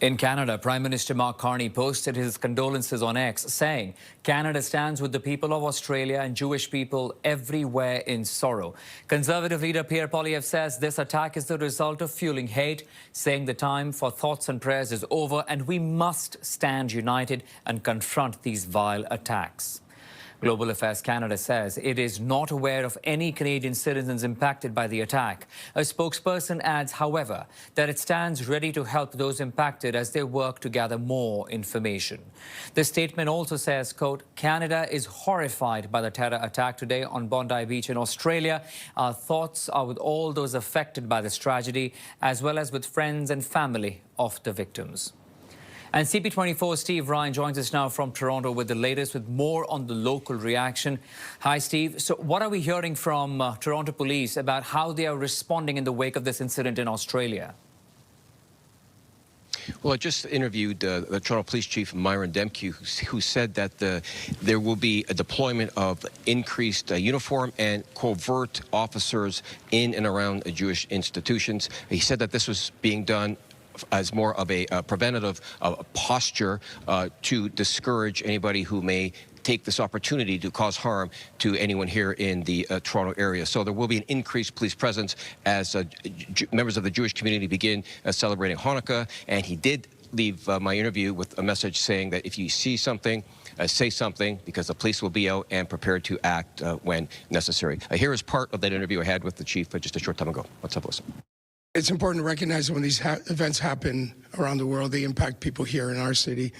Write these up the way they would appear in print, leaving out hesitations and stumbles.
In Canada, Prime Minister Mark Carney posted his condolences on X, saying Canada stands with the people of Australia and Jewish people everywhere in sorrow. Conservative leader Pierre Poilievre says this attack is the result of fueling hate, saying the time for thoughts and prayers is over and we must stand united and confront these vile attacks. Global Affairs Canada says it is not aware of any Canadian citizens impacted by the attack. A spokesperson adds, however, that it stands ready to help those impacted as they work to gather more information. The statement also says, quote, Canada is horrified by the terror attack today on Bondi Beach in Australia. Our thoughts are with all those affected by this tragedy, as well as with friends and family of the victims. And CP24 Steve Ryan joins us now from Toronto with the latest, with more on the local reaction. Hi, Steve. So what are we hearing from Toronto police about how they are responding in the wake of this incident in Australia? Well, I just interviewed the Toronto Police Chief, Myron Demke, who said that there will be a deployment of increased uniform and covert officers in and around Jewish institutions. He said that this was being done as more of a preventative posture to discourage anybody who may take this opportunity to cause harm to anyone here in the Toronto area. So there will be an increased police presence as members of the Jewish community begin celebrating Hanukkah. And he did leave my interview with a message saying that if you see something, say something, because the police will be out and prepared to act when necessary. Here is part of that interview I had with the chief just a short time ago. Let's have a listen. It's important to recognize that when these events happen around the world, they impact people here in our city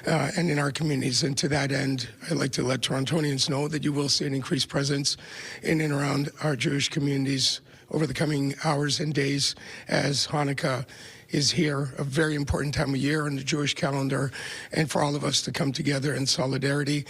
and in our communities. And to that end, I'd like to let Torontonians know that you will see an increased presence in and around our Jewish communities over the coming hours and days as Hanukkah is here, a very important time of year on the Jewish calendar, and for all of us to come together in solidarity.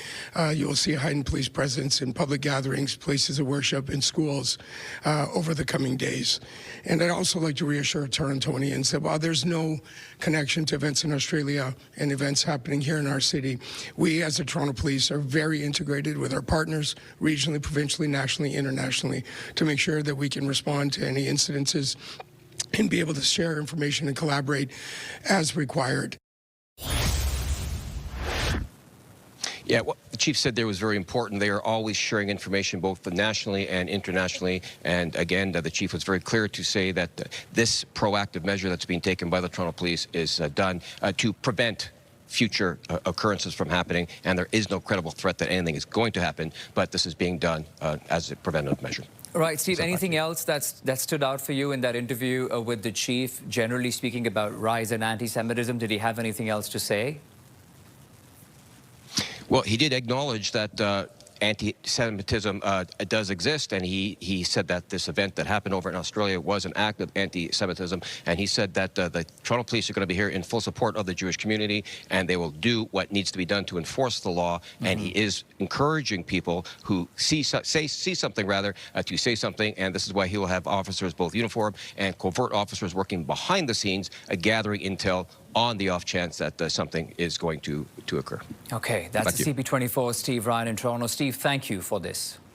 You will see a heightened police presence in public gatherings, places of worship, in schools over the coming days. And I'd also like to reassure Torontonians that while there's no connection to events in Australia and events happening here in our city, we as the Toronto Police are very integrated with our partners, regionally, provincially, nationally, internationally, to make sure that we can respond to any incidences and be able to share information and collaborate as required. Yeah, what the chief said there was very important. They are always sharing information both nationally and internationally. And again, the chief was very clear to say that this proactive measure that's being taken by the Toronto Police is done to prevent future occurrences from happening. And there is no credible threat that anything is going to happen, but this is being done as a preventative measure. Right, Steve, anything else that stood out for you in that interview with the chief, generally speaking, about rise in anti-Semitism? Did he have anything else to say? Well, he did acknowledge that anti-Semitism does exist, and he said that this event that happened over in Australia was an act of anti-Semitism, and he said that the Toronto Police are going to be here in full support of the Jewish community, and they will do what needs to be done to enforce the law. And he is encouraging people who see something to say something, and this is why he will have officers, both uniform and covert officers, working behind the scenes, gathering intel on the off chance that something is going to occur. Okay, that's CP24 Steve Ryan in Toronto. Steve, thank you for this.